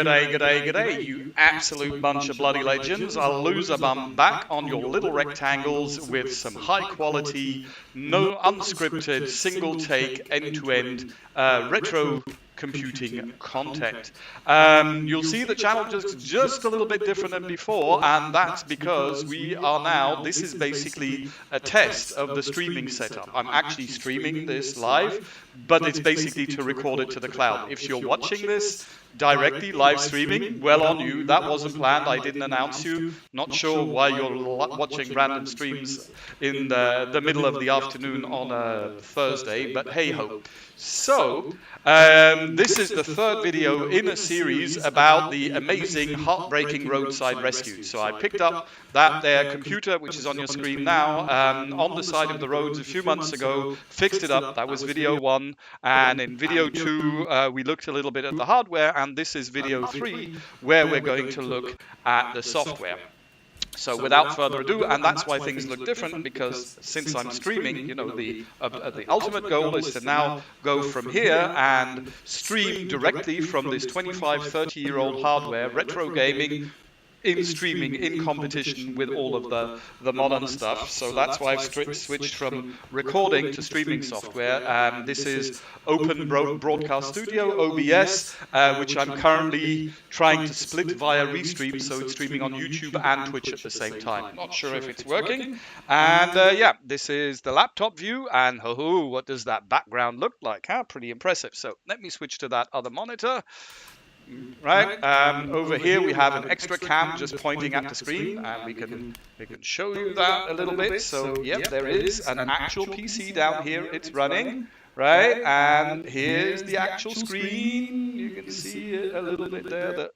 G'day, you absolute bunch of bloody legends. I'll lose a bum back on your little rectangles with some high quality, no unscripted, single take, end-to-end retro computing content. You'll see the channel just a little bit different than before, and that's because we are now, this is basically a test of the streaming setup. I'm actually streaming this live, but it's basically to record it to the cloud. If you're watching this directly live streaming, well on you. That wasn't planned. I didn't announce you. Not sure why you're watching random streams in the middle of the afternoon on a Thursday, but hey ho. So, this is the third video in a series about the amazing, heartbreaking roadside rescue. So I picked up that there computer, which is on your screen now, on the side of the roads a few months ago, fixed it up. That was video 1. And in video 2, we looked a little bit at the hardware, and this is video 3, where we're going to look at the software. So without further ado, and that's why things look different, because since I'm streaming, you know, the ultimate goal is to now go from here and stream directly from this 25, 30-year-old hardware, retro gaming, in streaming, in competition with all of the modern stuff. So that's why I've switched from recording to streaming software. This is Open Broadcast Studio, OBS, which I'm currently trying to split via Restream, so it's streaming on YouTube and Twitch at the same time. Not sure if it's working. And yeah, this is the laptop view, and what does that background look like? Pretty impressive. So let me switch to that other monitor. Right, over here we have an extra cam just pointing at the screen, and we can show you that a little bit. So yep, there is an actual PC down here, it's running, right, and here's the actual screen. You can see it a little bit there,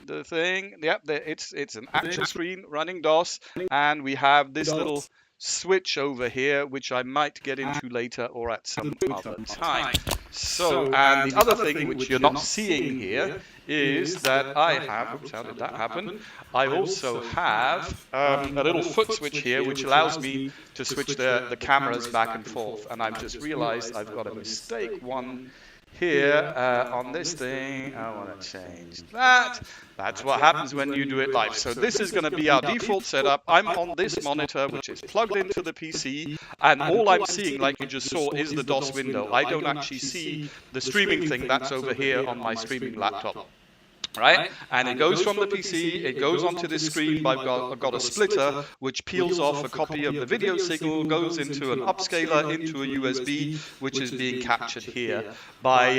the thing. Yep, it's an actual screen running DOS, and we have this little switch over here, which I might get into later or at some other time. So, and the other thing which you're not seeing here is that I have, oops, how did that happen? I also have a little foot switch here, which allows me to switch the cameras back and forth. And I've just realized I've got a mistake here on this thing. I want to change that. That's what happens when you do it live. So this is going to be our default setup. I'm on this monitor, which is plugged into the PC, and all I'm seeing, like you just saw, is the DOS window. I don't actually see the streaming thing that's over here on my streaming laptop. Right, and it goes from the PC, it goes onto this screen. I've got a splitter which peels off a copy of the video signal, goes into an upscaler, into a USB, which is being captured here by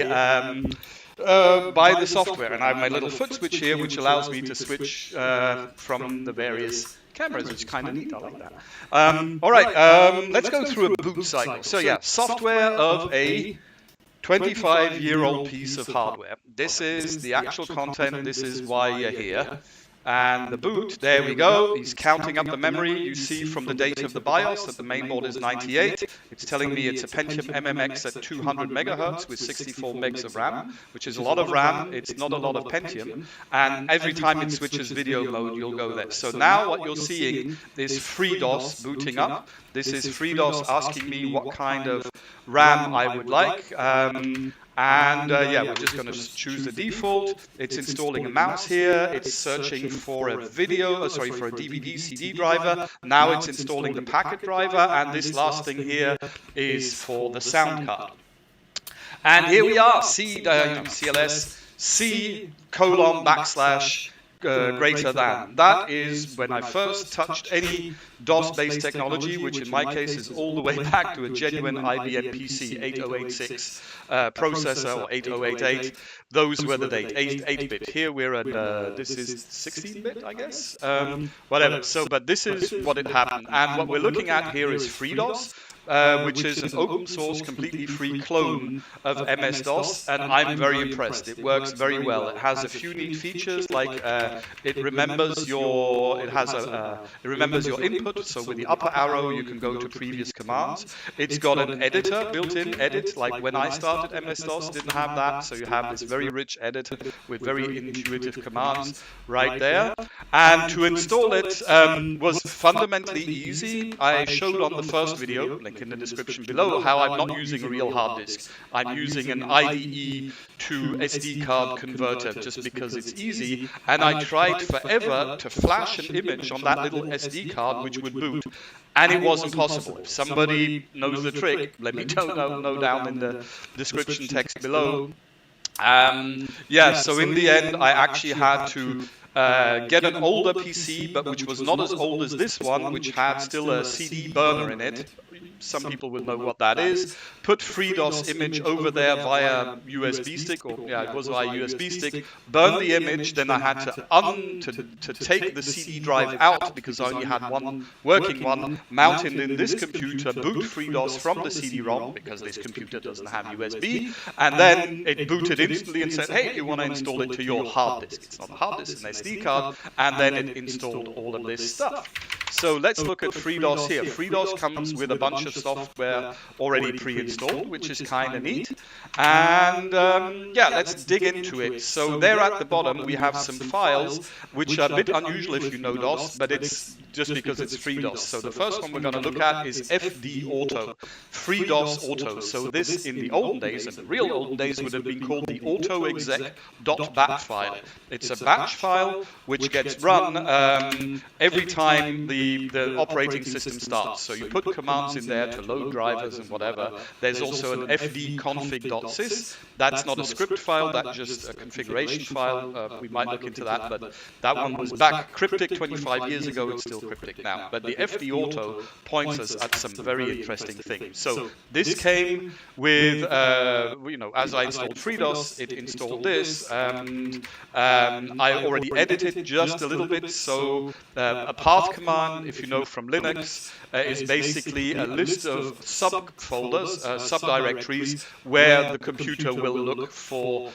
the software. And I have my little foot switch here, which allows me to switch from the various cameras, which is kind of neat. I like that. All right, let's go through a boot cycle. So yeah, software of a 25-year-old piece of hardware. This is the actual content. This is why you're here. And the boot, there we go. He's counting up the memory. You see from the date of the BIOS that the mainboard is 98. It's telling me it's a Pentium MMX at 200 megahertz with 64 megs of RAM, which is a lot of RAM. It's not a lot of Pentium. And every time it switches video mode, you'll go there. So now what you're seeing is FreeDOS booting up. This is FreeDOS asking me what kind of RAM I would like. Yeah, we're just going to choose the default. It's installing a mouse here. It's searching for a for a DVD CD driver. Now it's installing the packet driver, and this last thing here is for the sound card. And here we are, CLS C : greater than. That is when I first touched any DOS-based technology, which in my case is all the way back to a genuine IBM PC 8086 processor, or 8088. Those were the date, 8-bit. Here we're at, this is 16-bit, I guess? Whatever. So, but this is what it happened. And what we're looking at here is FreeDOS, which is an open source, completely free clone of MS-DOS, and I'm very impressed. It works very well. It has a few neat features, like it remembers your input. So with the upper arrow, you can go to previous commands. It's got an editor, built-in edit, like when I started MS-DOS, didn't have that. So you have this very rich editor with very intuitive commands right there. And to install it was fundamentally easy. I showed on the first video, link link in the description below, how I'm not using a real hard disk. I'm using an IDE to SD card converter just because it's easy, and I tried forever to flash an image on that little SD card which would boot, and it wasn't possible. If somebody knows the trick, let me know down in the description text below. Yeah, so in the end, I actually had to get an older PC, but which was not as old as this one, which had still a CD burner in it. Some people will know what that is. Put FreeDOS image over there via USB stick, or yeah, it was via USB stick. Burn the image. Then I had to take the CD drive out because I only had one working one. Mount it in this computer. Boot FreeDOS from the CD-ROM because this computer doesn't have USB, and then it booted instantly and said, "Hey, you want to install it to your hard disk?" It's not a hard disk, it's an SD card, and then it installed all of this stuff. So let's look at FreeDOS here. FreeDOS comes with a bunch of software already pre-installed, which is kind of neat. And yeah, let's dig into it. So there at the bottom, we have some files, which are a bit unusual if you know DOS, but it's just because it's FreeDOS. So the first one we're going to look at is FD Auto, FreeDOS Auto. So this, in the olden days, in the real olden days, would have been called the autoexec.bat file. It's a batch file which gets run every time the operating system starts. So you put commands in there to load drivers and whatever. There's also an fdconfig.sys. That's not a script file, that's just a configuration file. We might look into that, but that one was back cryptic 25 years ago. It's still cryptic now. But the FD Auto points us at some very interesting things. So this came with, as I installed FreeDOS, it installed this, and I already edited just a little bit. So a path command, if you know from Linux, is basically a list of subfolders, subdirectories, where the computer will look for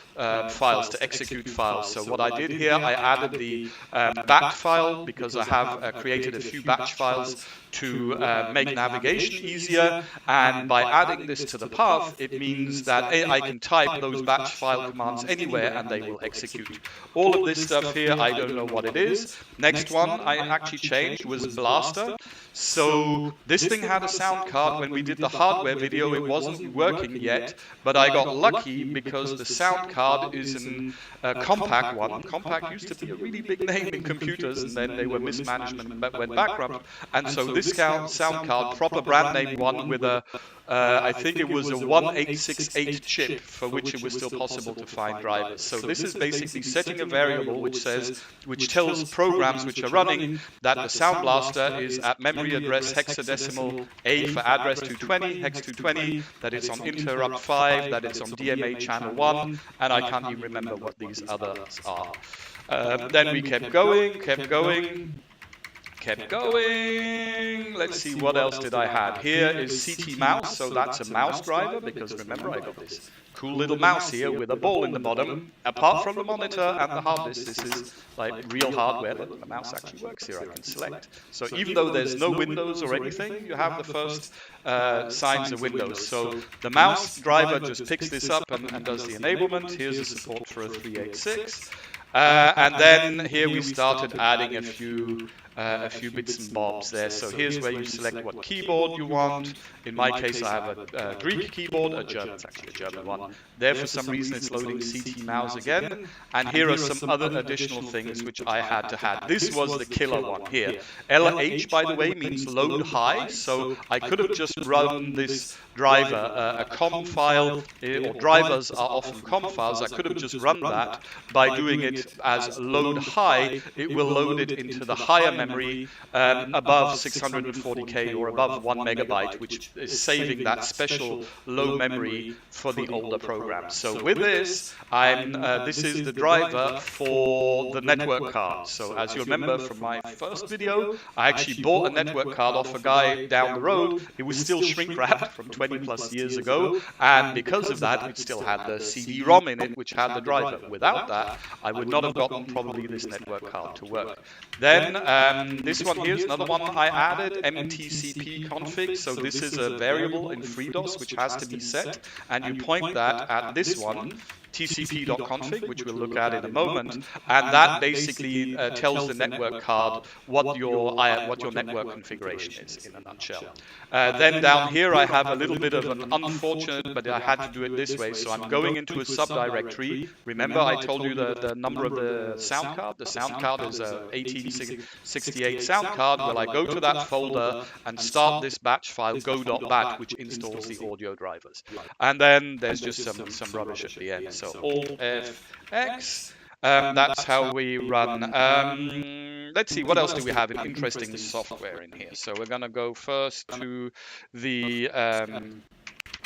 files, to execute files. So what I did here, I added the bat file because I have created a few batch files to make navigation easier, and by adding this to the path, it means that I can type those batch file commands anywhere and they will execute. All of this stuff here, I don't know what it is. Next one I actually changed was Blaster. So this thing had a sound card. When we did the hardware video, it wasn't working yet, but I got lucky because the sound card is a Compaq one. Compaq used to be a really big name in computers, and then they were mismanaged and went bankrupt. And so this sound card, proper brand name one with a I think it was a 1868 chip for which it was still possible to find drivers. So this is basically setting a variable which tells programs which are running that the Sound Blaster is at memory address hexadecimal A for address 220, hex 220, that it's on interrupt 5, that it's on DMA channel 1, and I can't even remember what these others are. Then we kept going. Let's see, what else did I have? Here is CT mouse, so that's a mouse driver, because remember I got this cool little mouse here with a ball in the bottom. Apart from the monitor and the hard disk, this is like real hardware. Look, the mouse actually works here, I can select. So even though there's no Windows or anything, you have the first signs of Windows. So the mouse driver just picks this up and does the enablement. Here's the support for a 386. And then here we started adding a few bits and bobs there. So here's where you select what keyboard you want. In my case, I have a Greek keyboard, it's actually a German one. There, for some reason, it's loading CT mouse again. And here are some other additional things which I had to have. This was the killer one here. LH, by the way, means load high. So I could have just run this driver, a COM file, or drivers are often COM files. I could have just run that by doing it as load high. It will load it into the higher memory above 640K or above 1 megabyte, which is saving that special low memory for the older programs. So with this, this is the driver for the network card. So as you remember from my first video, I actually bought a network card off a guy down the road. It was still shrink wrapped from 20 plus years ago, and because of that, it still had the CD-ROM in it, which had the driver. Without that, I would not have gotten probably this network card to work. Then this one here is another one I added, mtcp config. So this is a variable in FreeDOS which has to be set, and you point that at this one, tcp.config, which we'll look at in a moment, and that basically tells the network card what your network configuration is in a nutshell. Then down here I have a little bit of an unfortunate, but I had to do it this way. So I'm going into a subdirectory. Remember I told you the number of the sound card? The sound card is a 1868 sound card. Well, I go to that folder and start this batch file go.bat, which installs the audio drivers. And then there's just some rubbish at the end. So Alt F(X). That's how we run. Let's see, what else do we have in interesting software in here? So we're going to go first to the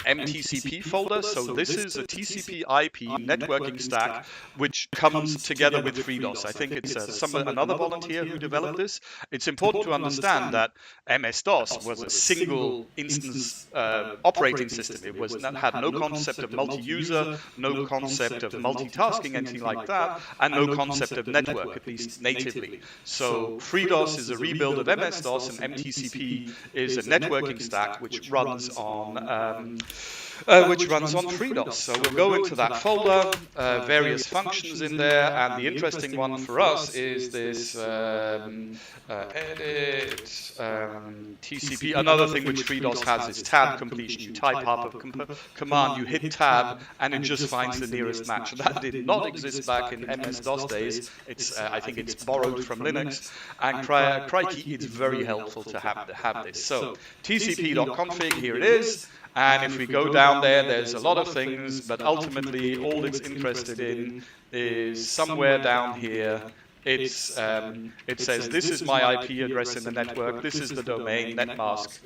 MTCP folder. So this is a TCP IP networking stack which comes together with FreeDOS. I think it's another volunteer who developed this. It's important to understand that MS-DOS was a single instance operating system. It had no concept of multi-user, no concept of multitasking, anything like that, and no concept of network, at least natively. So FreeDOS is a rebuild of MS-DOS, and MTCP is a networking stack which runs on FreeDOS. So we'll go into that folder, various functions in there, and the interesting one for us is this edit TCP. Another thing which FreeDOS has is tab completion. You type up a command, you hit tab, and it just finds the nearest match. That did not exist back in MS-DOS days. I think it's borrowed from Linux, and crikey, it's very helpful to have this. So tcp.config, here it is. And if we go down there, there's a lot of things, but ultimately all it's interested in is somewhere down here. It says this is my IP address in the network, this is the domain, netmask,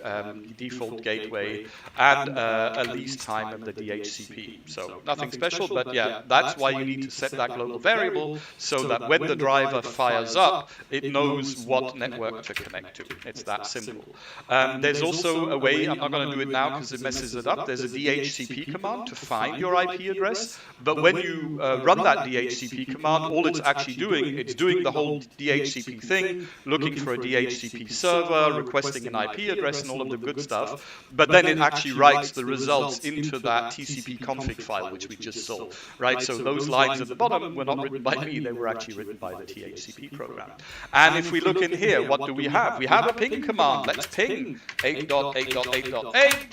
default gateway, and a lease time of the DHCP. So nothing special, but yeah, that's why you need to set that global variable so that when the driver fires up, it knows what network to connect to. It's that simple. There's also a way, I'm not going to do it now because it messes it up, there's a DHCP command to find your IP address, but when you run that DHCP command, all it's actually doing, it's doing the whole DHCP thing, looking for a DHCP server, requesting an IP address and all of the good stuff, but then it actually writes the results into that TCP config file, which we just saw, right? So those lines at the bottom were not written by me, they were actually written by the THCP program. And if we look in here, what do we have? We have a ping command. Let's ping 8.8.8.8.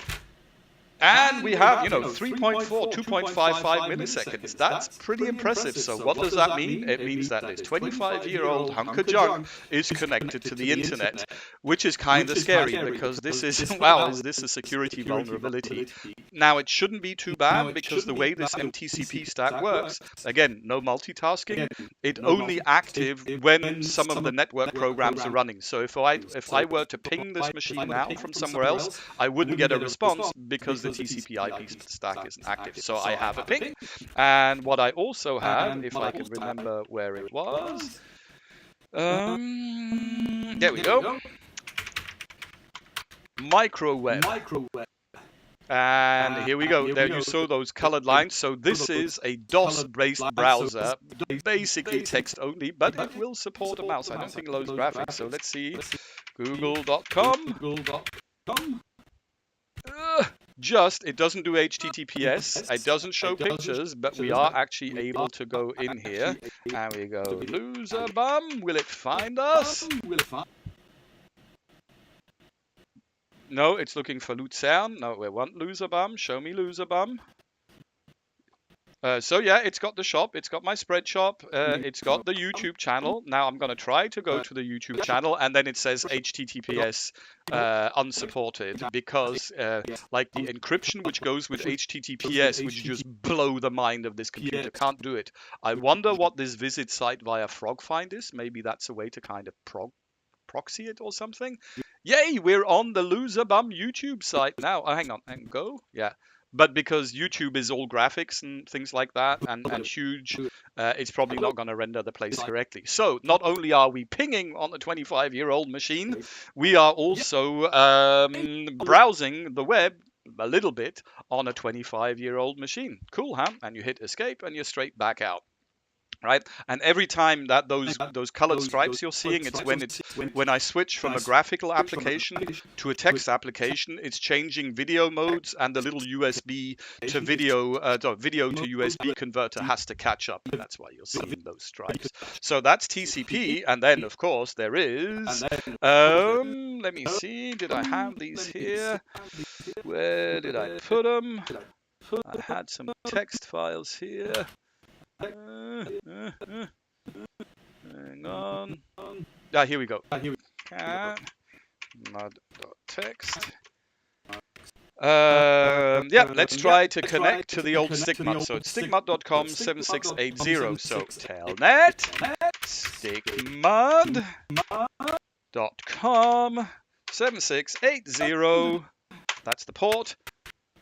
And we have, 3.4, 2.55 milliseconds. That's pretty impressive. So what does that mean? It means that this 25-year-old hunk of junk is connected to the internet, which is kind of scary because this is, wow, is this a security vulnerability? Now, it shouldn't be too bad because the way this MTCP stack works, again, no multitasking, it's only active when some of the network programs are running. So if I were to ping this machine now from somewhere else, I wouldn't get a response because the TCP IP stack isn't active. So I have a ping. And what I also have, if I can remember where it was, there we go, microweb. And here we go. There you saw those colored lines. So this is a DOS-based browser, basically text only, but it will support a mouse. I don't think it loads graphics. So let's see, google.com. It doesn't do HTTPS, it doesn't show pictures, but we are actually able to go in here, and we go, loser bum, will it find us? No, it's looking for Luzern. No, we want loser bum, show me loser bum. So yeah, it's got the shop, it's got my spread shop, it's got the YouTube channel. Now I'm going to try to go to the YouTube channel, and then it says HTTPS unsupported because like the encryption which goes with HTTPS, which just blow the mind of this computer, can't do it. I wonder what this visit site via FrogFind is. Maybe that's a way to kind of proxy it or something. Yay, we're on the loser bum YouTube site now. Oh, hang on, and go. Yeah. But because YouTube is all graphics and things like that and huge, it's probably not going to render the place correctly. So not only are we pinging on a 25-year-old machine, we are also browsing the web a little bit on a 25-year-old machine. Cool, huh? And you hit escape and you're straight back out. right? And every time that those colored stripes you're seeing, it's when I switch from a graphical application to a text application, it's changing video modes, and the little USB to video to USB converter has to catch up. That's why you're seeing those stripes. So that's TCP, and then of course there is. Let me see. Did I have these here? Where did I put them? I had some text files here. Hang on. Ah, here we go. Cat mud.text. Yeah, let's try to connect to the old stickmud. So it's stickmud.com 7680. So telnet stickmud.com 7680. That's the port.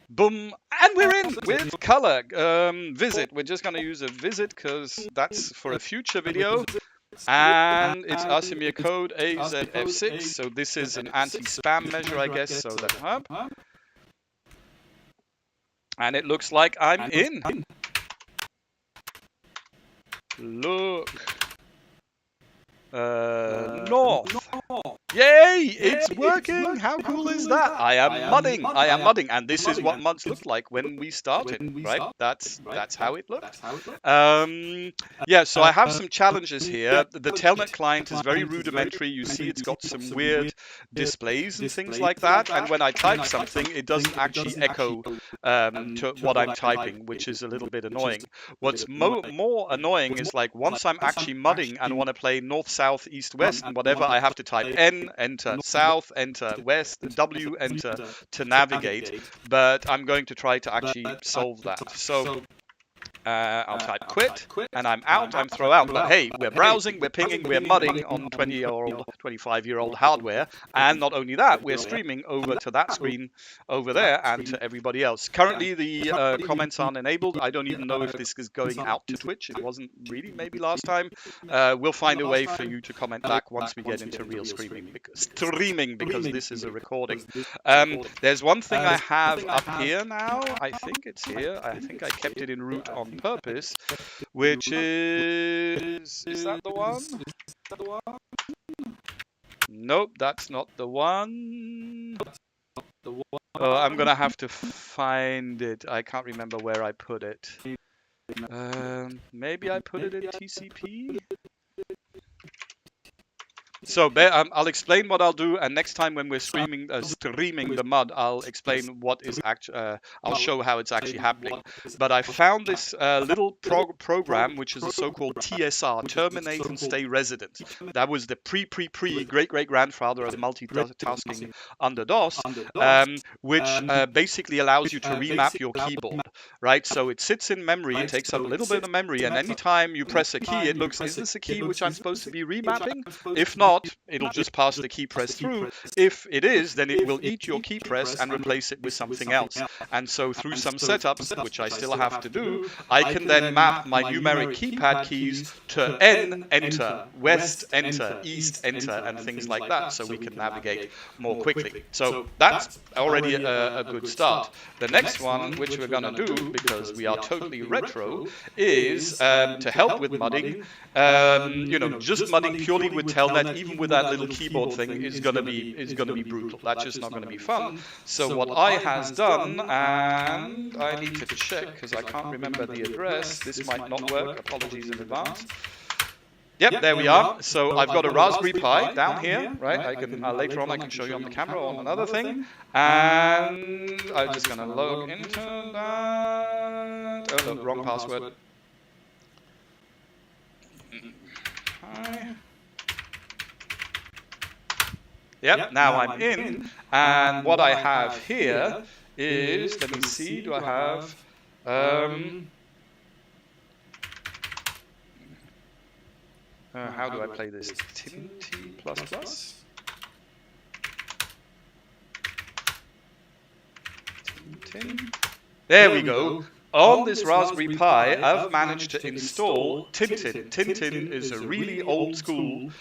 Boom, and we're in with color. Visit. We're just going to use a visit because that's for a future video. And it's Asimir code AZF6. So this is an anti-spam measure, I guess. So that's up. And it looks like I'm in. Look. North. Yay! It's working! How cool is that? I am mudding, and this is what muds looked like when we started, right? That's how it looked. Yeah, so I have some challenges here. The Telnet client is very rudimentary. You see it's got some weird displays and things like that, and when I type something, it doesn't actually echo to what I'm typing, which is a little bit annoying. What's more annoying is like once I'm actually mudding and want to play north, south, east, west, and whatever, I have to type N, enter, south, enter, west, W, enter to navigate. But I'm going to try to actually solve that. So I'll type quit, and I'm out, I'm throw out. But hey, we're browsing, we're pinging, we're mudding on 20-year-old, 25-year-old hardware. And not only that, we're streaming over to that screen over there and to everybody else. Currently, the comments aren't enabled. I don't even know if this is going out to Twitch. It wasn't really maybe last time. We'll find a way for you to comment back once we get into real streaming because this is a recording. There's one thing I have up here now. I think it's here. I think I kept it in root on purpose, which is that the one? Nope, that's not the one. I'm gonna have to find it. I can't remember where I put it. Maybe I put it in TCP. So I'll explain what I'll do, and next time when we're streaming the mud, I'll explain what is I'll show how it's actually happening. But I found this little program, which is a so-called TSR, Terminate and Stay Resident. That was the great-great-grandfather of multitasking under DOS, which basically allows you to remap your keyboard, right? So it sits in memory, it takes up a little bit of memory, and anytime you press a key, it looks, is this a key which I'm supposed to be remapping? If not, it'll just pass the key press through. If it is, then it will eat your key press and replace it with something else. And so through some setups, which I still have to do, I can then map my numeric keypad keys to N, enter, west, enter, east, enter, and things like that, so we can navigate more quickly. So that's already a good start. The next one, which we're going to do, because we are totally retro, is to help with mudding. Just mudding purely with Telnet, even with that little keyboard thing, is going to be brutal. That's just not going to be fun. So what I has done, and I need to check because I can't remember the address. This might not work. Apologies in advance. Yep, there we are. So I've got a Raspberry Pi down here, right? Later on I can show you on the camera on another thing. And I'm just going to log into that. Oh, no, wrong password. Hi. Yep, now I'm in, and what I have here is, let me see, do I have, how do I play this? T++? There we go. On this Raspberry Pi, I've managed to install Tintin. Tintin is a really old school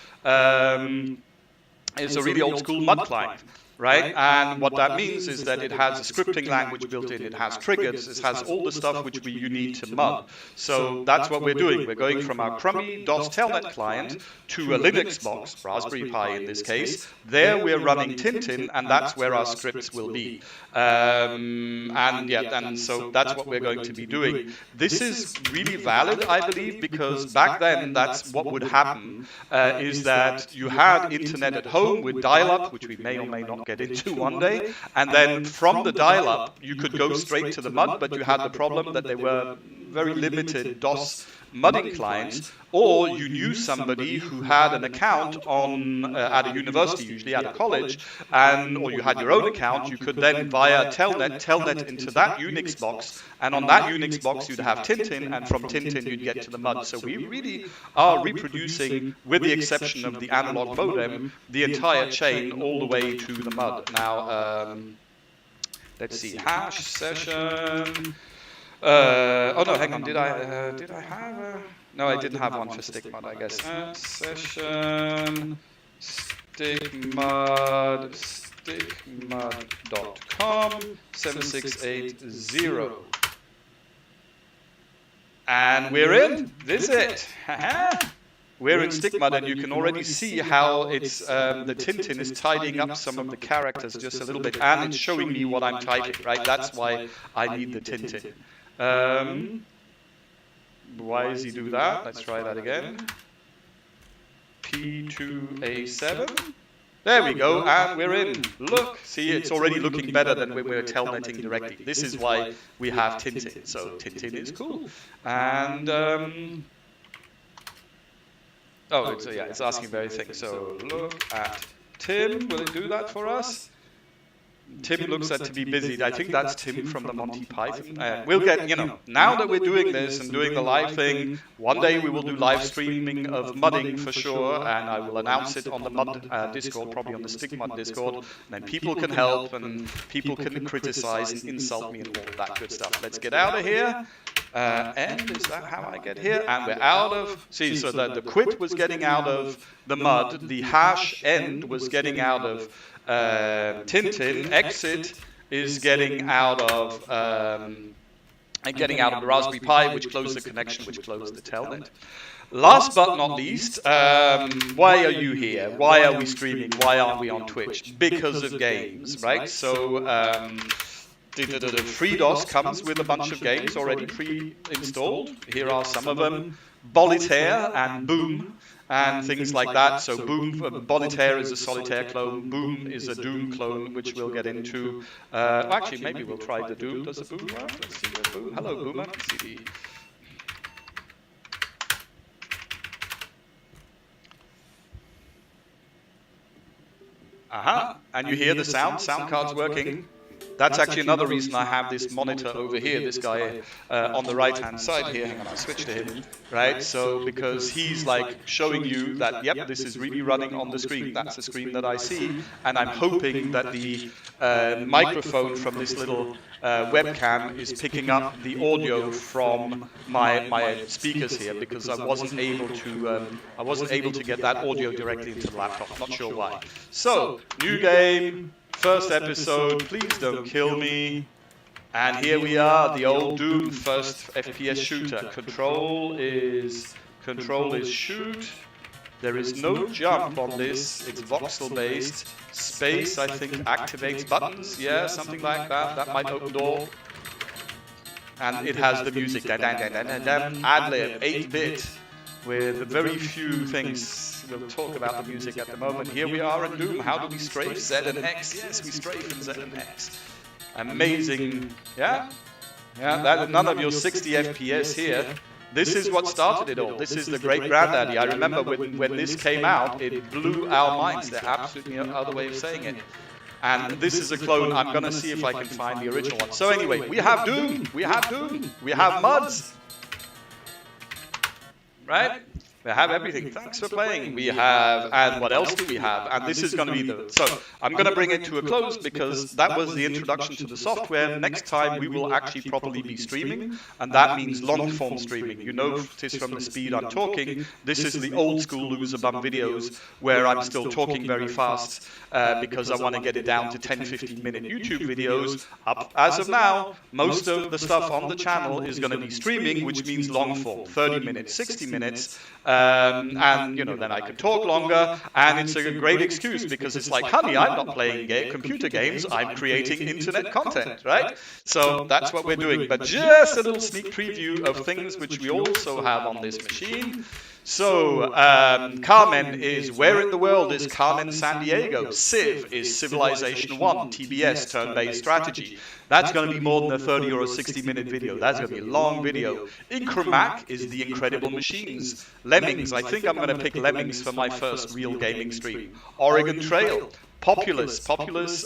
mud client. right? And what that means is that it has a scripting language built in, it has triggers, it has all the stuff which you need to mud. So that's what we're doing. We're going from our crummy DOS Telnet client to a Linux box, Raspberry Pi in this case. There we're running Tintin, and that's where our scripts will be. And so that's what we're going to be doing. This is really valid, I believe, because back then that's what would happen, is that you had internet at home with dial-up, which we may or may not get into one day, and then from the dial-up you could go straight to the mud, but you had the problem that there were very limited DOS mudding clients, or you knew somebody who had an account on at a university, usually at a college, or you had your own account. You could then via telnet into that Unix box, and on that Unix box you'd have Tintin, and from Tintin you'd get to the mud. So we really are reproducing, with the exception of the analog modem, the entire chain all the way to the mud. Now, let's see, hash session. Oh no, hang on. Did I have a? No, I didn't have one for stickmud, I guess. Session stickmud.com 7680. And we're in. Visit. We're in stickmud, and you can already see how it's the Tintin is tidying up some of the characters just a little bit, and it's showing me what I'm typing, right? That's why I need the Tintin. Why does he do that? Let's try that again. P2A7. There we go, and we're in. Look, see, it's already looking better than when we're telnetting directly. This is why we have Tintin. So Tintin is cool. And it's asking very things. So look at Tim. Will it do that for us? Tim looks to be busy. I think that's Tim from the Monty Python. We'll get, now that we're doing this and doing the live thing, one day we will do live streaming of mudding for sure, and I will announce it on the mud Discord, probably on the stickmud Discord, and then people can help and people can criticize and insult me and all of that good stuff. Let's get out of here. And is that how I get here? And we're out of, so the quit was getting out of the mud, the hash end was getting out of Tintin, exit is getting out of the Raspberry Pi, which closed the connection, which closed the telnet. Last but not least, why are you here? Why are we streaming? Why aren't we on Twitch? Because of games, right? So the FreeDOS comes with a bunch of games already pre-installed. Here are some of them: Solitaire and Boom, and things like that. So Solitaire is a Solitaire clone, Boom is a Doom clone, which we'll get into. Actually, maybe we'll try the Doom. Does the Boom work? Let's see the Boom. Hello, Boomer. Let's see the... And you hear the sound card's working. That's actually another reason I have this monitor over here, this guy on the right-hand side here. Hang on, I'll switch to him, right? So, because he's like showing you that, yep, this is really running on the screen. That's the screen that I see. And I'm hoping that the microphone from this little webcam is picking up the audio from my speakers here, because I wasn't able to get that audio directly into the laptop. Not sure why. So, new game. First episode, please don't kill me. And here we are, the old Doom first FPS shooter. Control is shoot. There is no jump on this. It's voxel based. Space, I think, activates buttons. Yeah, something like that. That might open door. And it has the music. Ad-lib, 8-bit, with very few things. We'll talk about the music at the moment. Here we are in Doom. How do we strafe? Z and X. Yes, we strafe in Z and X. Amazing. Yeah? Yeah, none of your 60 FPS here. This is what started it all. This is the great granddaddy. I remember when this came out, it blew our minds. There's absolutely no other way of saying it. And this is a clone. I'm going to see if I can find the original one. So anyway, we have Doom. We have Muds. Right? We have everything. Thanks for playing. We have, and what else do we have? And this is going to be the, so I'm going to bring it to a close because that was the introduction to the software. Next time we will actually properly be streaming, and that means long form streaming. You notice from the speed I'm talking, this is the old school loser bum videos where I'm still talking very fast because I want to get it down to 10-15 minute YouTube videos. Up as of now, most of the stuff on the channel is going to be streaming, which means long form, 30 minutes, 60 minutes. And, you know, then I can talk longer, and it's a great excuse because it's like, honey, I'm not playing computer games, I'm creating internet content, right? So that's what we're doing, but just a little sneak preview of things which we also have on this machine. So, Carmen is Where in the World is Carmen San Diego? Civ is Civilization 1, TBS, turn-based strategy. That's going to be more than a 30 or a 60-minute video. That's going to be a long video. Incremac is The Incredible Machines. Lemmings, I think I'm going to pick Lemmings for my first real gaming stream. Oregon Trail. Populous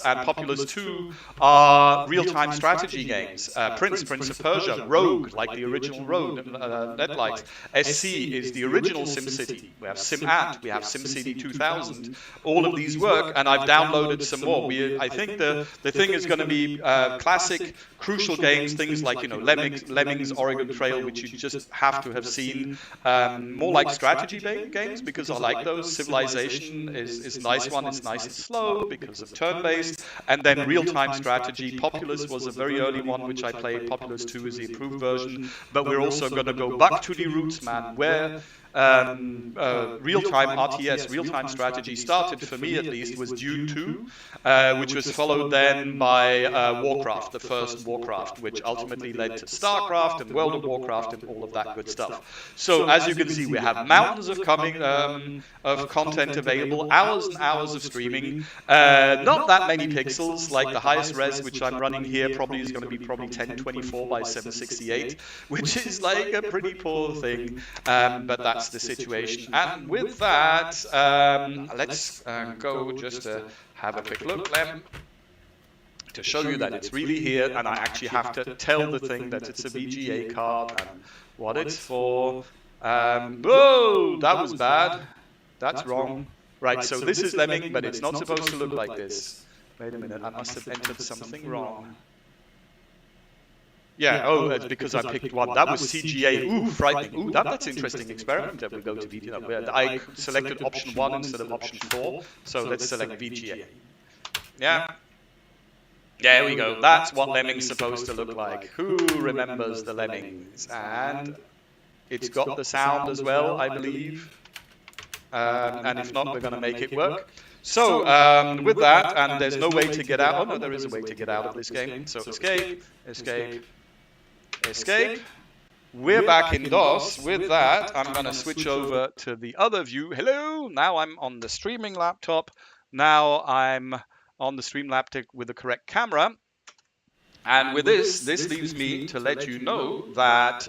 and Populous 2 are real-time strategy games. Prince of Persia, Rogue, like the original Rogue, Netlight. SC is the original SimCity. We have SimAnt, we have SimCity 2000. All of these work, and I've downloaded some more. I think the thing is going to be classic, crucial games, things like, you know, Lemmings, Oregon Trail, which you just have to have seen. More like strategy games, because I like those. Civilization is a nice one, it's nice and slow because of turn-based, and then real-time strategy. Populous was a very early one which I played. Populous 2 is the improved version, but we're also going to go back to the roots, man, where real-time RTS, real-time strategy started, for me at least, was Dune 2, which was followed then by Warcraft, the first Warcraft, which ultimately led to StarCraft and World of Warcraft and all of that good stuff. So as you can see, we have mountains of content available, hours and hours of streaming, not that many pixels, like the highest res which I'm running here probably is going to be 1024 by 768, which is like a pretty poor thing, but that's the situation. And with that, let's go just to have a quick look, Lem, to show you that it's really here, and I actually have to tell the thing that it's a VGA card and what it's for. Whoa, that was bad. That's wrong. Right, so this is Lemming, but it's not supposed to look like this. Wait a minute, I must have entered something wrong. Yeah, oh, it's because I picked one. That was CGA. Ooh, frightening. Ooh, that's an interesting experiment. That we go to VGA. I selected option 1 instead of option 4, so let's select VGA. Yeah. There we go. That's what Lemming's supposed to look like. Who remembers the Lemmings? And it's got the sound as well, I believe. And if not, we're going to make it work. So, with that, and there's no way to get out. Oh, no, there is a way to get out of this game. So, escape, escape, escape. We're back in DOS. With that, I'm going to switch over to the other view. Hello! Now I'm on the streaming laptop. Now I'm on the stream laptop with the correct camera. And with this leaves me to let you know that...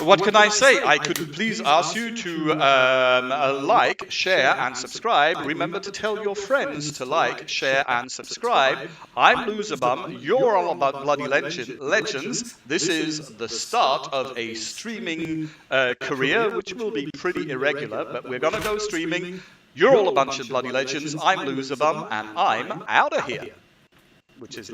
what can I say? I could please ask you to like, share, and subscribe. Remember to tell your friends to like, share, and subscribe. I'm Loserbum. You're all about bloody legends. This is the start of a streaming career, which will be pretty irregular, but we're going to go streaming. You're all a bunch of bloody legends. I'm Loserbum, and I'm out of here. Which is